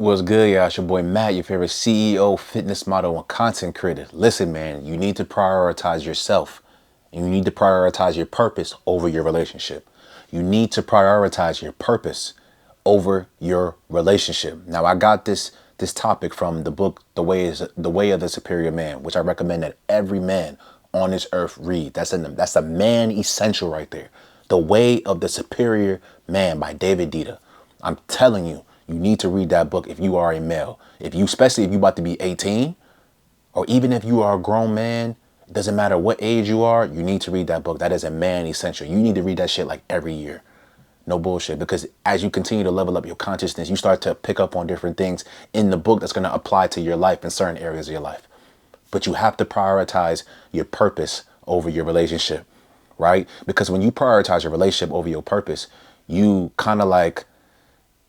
What's good, y'all? It's your boy Matt, your favorite CEO, fitness model, and content creator. Listen, man, you need to prioritize yourself and you need to prioritize your purpose over your relationship. You need to prioritize your purpose over your relationship. Now, I got this topic from the book The Way of the Superior Man, which I recommend that every man on this earth read. That's a man essential right there. The Way of the Superior Man by David Dita. I'm telling you, you need to read that book if you are a male. Especially if you about to be 18, or even if you are a grown man, it doesn't matter what age you are, you need to read that book. That is a man essential. You need to read that shit like every year. No bullshit. Because as you continue to level up your consciousness, you start to pick up on different things in the book that's going to apply to your life in certain areas of your life. But you have to prioritize your purpose over your relationship, right? Because when you prioritize your relationship over your purpose, you kind of like,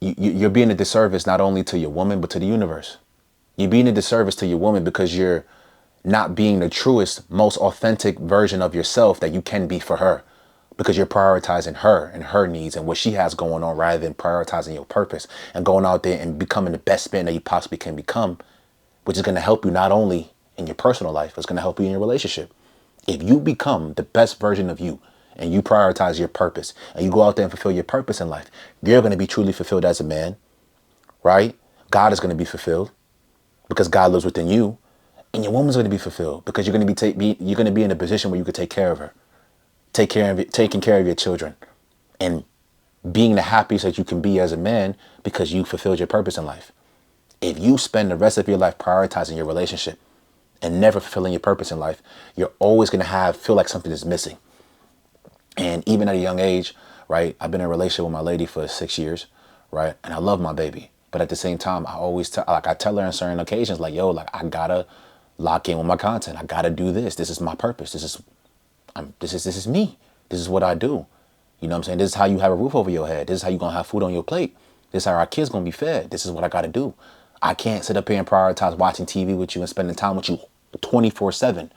you're being a disservice not only to your woman, but to the universe. You're being a disservice to your woman because you're not being the truest, most authentic version of yourself that you can be for her, because you're prioritizing her and her needs and what she has going on rather than prioritizing your purpose and going out there and becoming the best man that you possibly can become, which is going to help you not only in your personal life, it's going to help you in your relationship. If you become the best version of you and you prioritize your purpose and you go out there and fulfill your purpose in life, you're going to be truly fulfilled as a man, right? God is going to be fulfilled because God lives within you, and your woman's going to be fulfilled because you're going to you're going to be in a position where you could take care of her, taking care of your children, and being the happiest that you can be as a man because you fulfilled your purpose in life. If you spend the rest of your life prioritizing your relationship and never fulfilling your purpose in life, you're always going to feel like something is missing. And even at a young age, right, I've been in a relationship with my lady for 6 years, right? And I love my baby. But at the same time, I tell her on certain occasions, like, yo, like, I gotta lock in with my content. I gotta do this. This is my purpose. This is me. This is what I do. You know what I'm saying? This is how you have a roof over your head. This is how you're gonna have food on your plate. This is how our kids gonna be fed. This is what I gotta do. I can't sit up here and prioritize watching TV with you and spending time with you 24/7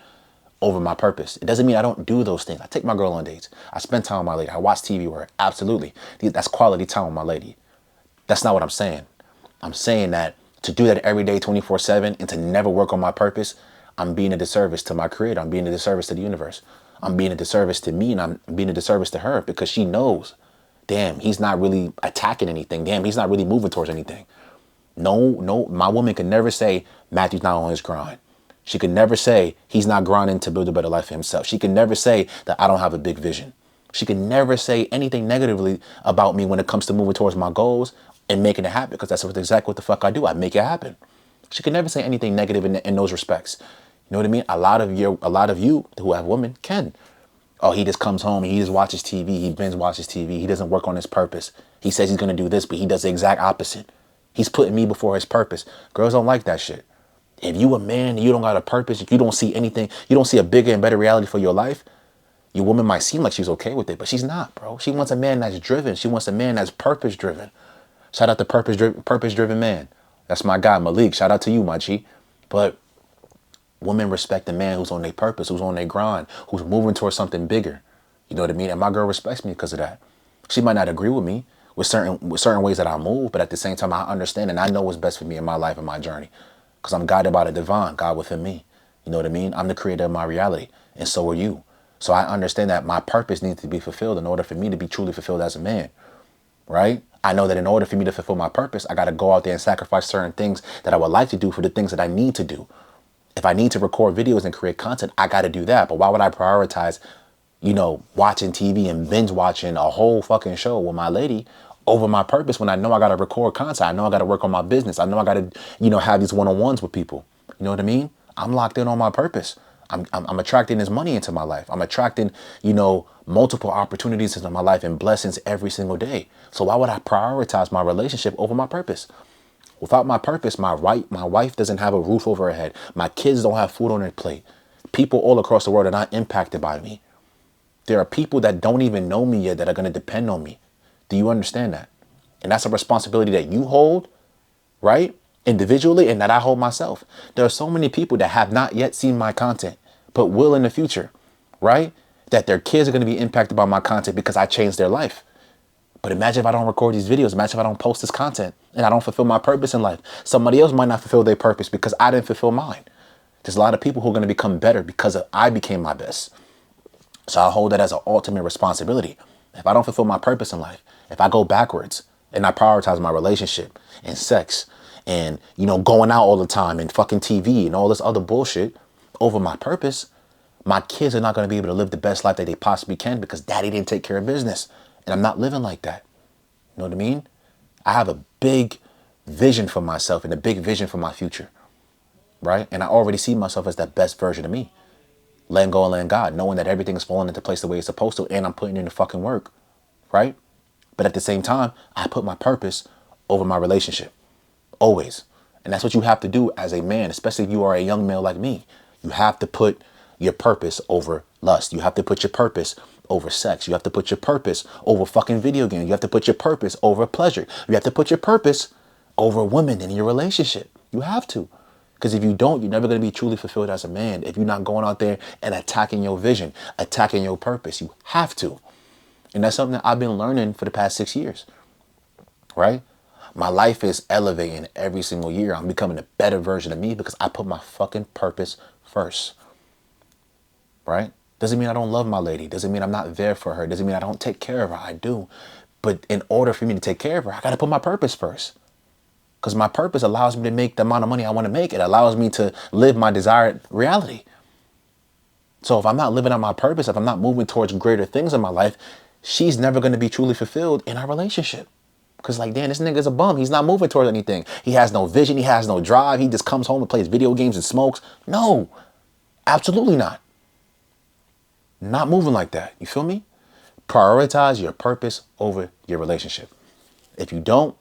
over my purpose. It doesn't mean I don't do those things. I take my girl on dates. I spend time with my lady. I watch TV with her. Absolutely. That's quality time with my lady. That's not what I'm saying. I'm saying that to do that every day, 24/7, and to never work on my purpose, I'm being a disservice to my creator. I'm being a disservice to the universe. I'm being a disservice to me, and I'm being a disservice to her because she knows, damn, he's not really attacking anything. Damn, he's not really moving towards anything. No, my woman can never say Matthew's not on his grind. She could never say he's not grinding to build a better life for himself. She can never say that I don't have a big vision. She can never say anything negatively about me when it comes to moving towards my goals and making it happen, because that's exactly what the fuck I do. I make it happen. She can never say anything negative in those respects. You know what I mean? A lot of you who have women can. Oh, he just comes home, he just watches TV, he binge watches TV, he doesn't work on his purpose. He says he's gonna do this, but he does the exact opposite. He's putting me before his purpose. Girls don't like that shit. If you a man and you don't got a purpose, if you don't see anything, you don't see a bigger and better reality for your life, your woman might seem like she's okay with it, but she's not, bro. She wants a man that's driven. She wants a man that's purpose driven. Shout out to purpose driven man. That's my guy, Malik. Shout out to you, my G. But women respect a man who's on their purpose, who's on their grind, who's moving towards something bigger. You know what I mean? And my girl respects me because of that. She might not agree with me with certain ways that I move, but at the same time, I understand and I know what's best for me in my life and my journey, because I'm guided by the divine, God within me. You know what I mean? I'm the creator of my reality, and so are you. So I understand that my purpose needs to be fulfilled in order for me to be truly fulfilled as a man, right? I know that in order for me to fulfill my purpose, I got to go out there and sacrifice certain things that I would like to do for the things that I need to do. If I need to record videos and create content, I got to do that. But why would I prioritize, watching TV and binge watching a whole fucking show with my lady over my purpose when I know I got to record content? I know I got to work on my business. I know I got to, have these one-on-ones with people. You know what I mean? I'm locked in on my purpose. I'm attracting this money into my life. I'm attracting, multiple opportunities into my life and blessings every single day. So why would I prioritize my relationship over my purpose? Without my purpose, my wife doesn't have a roof over her head. My kids don't have food on their plate. People all across the world are not impacted by me. There are people that don't even know me yet that are going to depend on me. Do you understand that? And that's a responsibility that you hold, right? Individually, and that I hold myself. There are so many people that have not yet seen my content, but will in the future, right? That their kids are going to be impacted by my content because I changed their life. But imagine if I don't record these videos. Imagine if I don't post this content and I don't fulfill my purpose in life. Somebody else might not fulfill their purpose because I didn't fulfill mine. There's a lot of people who are going to become better because I became my best. So I hold that as an ultimate responsibility. If I don't fulfill my purpose in life, if I go backwards and I prioritize my relationship and sex and, going out all the time and fucking TV and all this other bullshit over my purpose, my kids are not going to be able to live the best life that they possibly can because daddy didn't take care of business. And I'm not living like that. You know what I mean? I have a big vision for myself and a big vision for my future, right? And I already see myself as that best version of me. Letting go and letting God, knowing that everything is falling into place the way it's supposed to, and I'm putting in the fucking work, right? But at the same time, I put my purpose over my relationship, always. And that's what you have to do as a man, especially if you are a young male like me. You have to put your purpose over lust. You have to put your purpose over sex. You have to put your purpose over fucking video games. You have to put your purpose over pleasure. You have to put your purpose over women in your relationship. You have to. Because if you don't, you're never going to be truly fulfilled as a man. If you're not going out there and attacking your vision, attacking your purpose, you have to. And that's something that I've been learning for the past 6 years, right? My life is elevating every single year. I'm becoming a better version of me because I put my fucking purpose first, right? Doesn't mean I don't love my lady. Doesn't mean I'm not there for her. Doesn't mean I don't take care of her. I do. But in order for me to take care of her, I got to put my purpose first. Because my purpose allows me to make the amount of money I want to make. It allows me to live my desired reality. So if I'm not living on my purpose, if I'm not moving towards greater things in my life, she's never going to be truly fulfilled in our relationship. Because damn, this nigga's a bum. He's not moving towards anything. He has no vision. He has no drive. He just comes home and plays video games and smokes. No, absolutely not. Not moving like that. You feel me? Prioritize your purpose over your relationship. If you don't,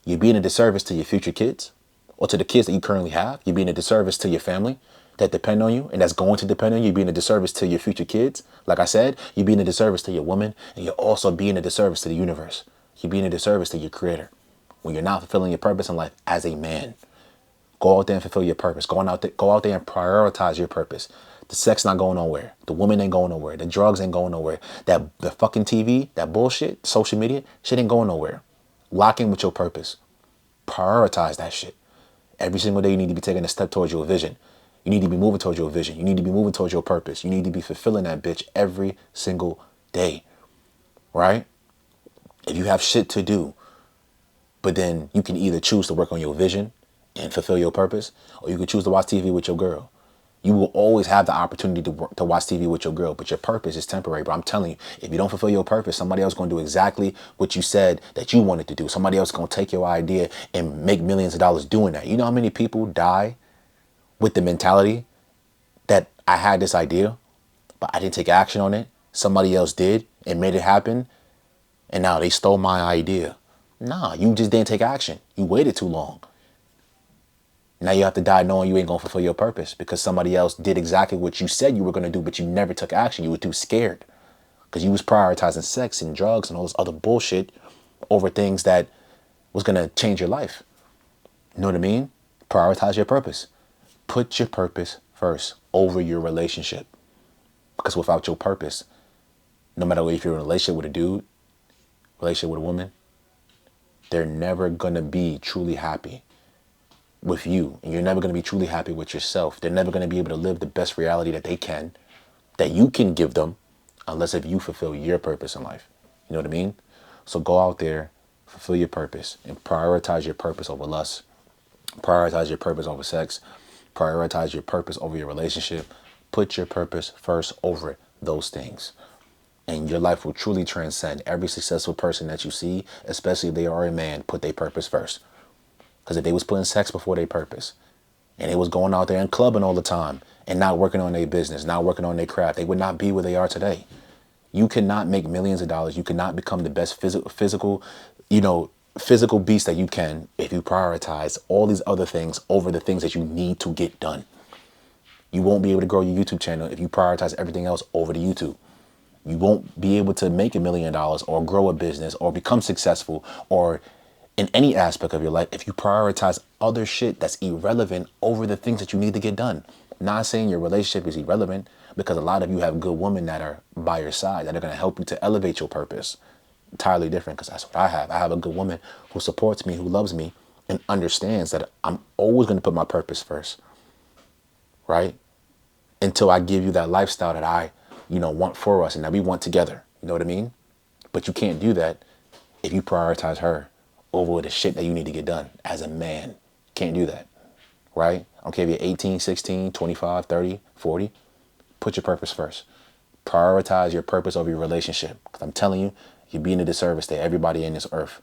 you're being a disservice to your future kids or to the kids that you currently have. You're being a disservice to your family that depend on you and that's going to depend on you. You're being a disservice to your future kids. Like I said, you're being a disservice to your woman and you're also being a disservice to the universe. You're being a disservice to your creator when you're not fulfilling your purpose in life as a man. Go out there and fulfill your purpose. Go out there and prioritize your purpose. The sex not going nowhere. The woman ain't going nowhere. The drugs ain't going nowhere. The fucking TV, that bullshit, social media, shit ain't going nowhere. Lock in with your purpose. Prioritize that shit. Every single day you need to be taking a step towards your vision. You need to be moving towards your vision. You need to be moving towards your purpose. You need to be fulfilling that bitch every single day. Right? If you have shit to do, but then you can either choose to work on your vision and fulfill your purpose, or you can choose to watch TV with your girl. You will always have the opportunity to watch TV with your girl, but your purpose is temporary. But I'm telling you, if you don't fulfill your purpose, somebody else is going to do exactly what you said that you wanted to do. Somebody else is going to take your idea and make millions of dollars doing that. You know how many people die with the mentality that I had this idea, but I didn't take action on it. Somebody else did and made it happen. And now they stole my idea. Nah, you just didn't take action. You waited too long. Now you have to die knowing you ain't going to fulfill your purpose because somebody else did exactly what you said you were going to do, but you never took action. You were too scared because you was prioritizing sex and drugs and all this other bullshit over things that was going to change your life. You know what I mean? Prioritize your purpose. Put your purpose first over your relationship. Because without your purpose, no matter if you're in a relationship with a dude, relationship with a woman, they're never going to be truly happy with you, and you're never going to be truly happy with yourself. They're never going to be able to live the best reality that they can, that you can give them, unless if you fulfill your purpose in life. You know what I mean? So go out there, fulfill your purpose, and prioritize your purpose over lust. Prioritize your purpose over sex. Prioritize your purpose over your relationship. Put your purpose first over those things. And your life will truly transcend. Every successful person that you see, especially if they are a man, put their purpose first. Because if they was putting sex before their purpose, and they was going out there and clubbing all the time, and not working on their business, not working on their craft, they would not be where they are today. You cannot make millions of dollars. You cannot become the best physical beast that you can if you prioritize all these other things over the things that you need to get done. You won't be able to grow your YouTube channel if you prioritize everything else over the YouTube. You won't be able to make $1 million or grow a business or become successful or in any aspect of your life if you prioritize other shit that's irrelevant over the things that you need to get done. Not saying your relationship is irrelevant, because a lot of you have good women that are by your side that are going to help you to elevate your purpose. entirely different because that's what I have. I have a good woman who supports me, who loves me, and understands that I'm always going to put my purpose first, right? Until I give you that lifestyle that I, want for us and that we want together. You know what I mean? But you can't do that if you prioritize her over the shit that you need to get done as a man. Can't do that, right? I don't care if you're 18, 16, 25, 30, 40. Put your purpose first. Prioritize your purpose over your relationship. Because I'm telling you, you're being a disservice to everybody in this earth,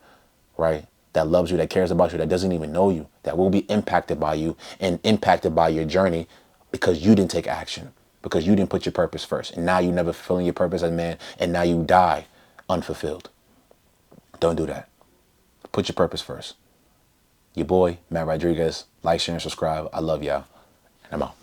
right? That loves you, that cares about you, that doesn't even know you, that will be impacted by you and impacted by your journey because you didn't take action, because you didn't put your purpose first. And now you're never fulfilling your purpose as a man, and now you die unfulfilled. Don't do that. Put your purpose first. Your boy, Matt Rodriguez. Like, share, and subscribe. I love y'all. And I'm out.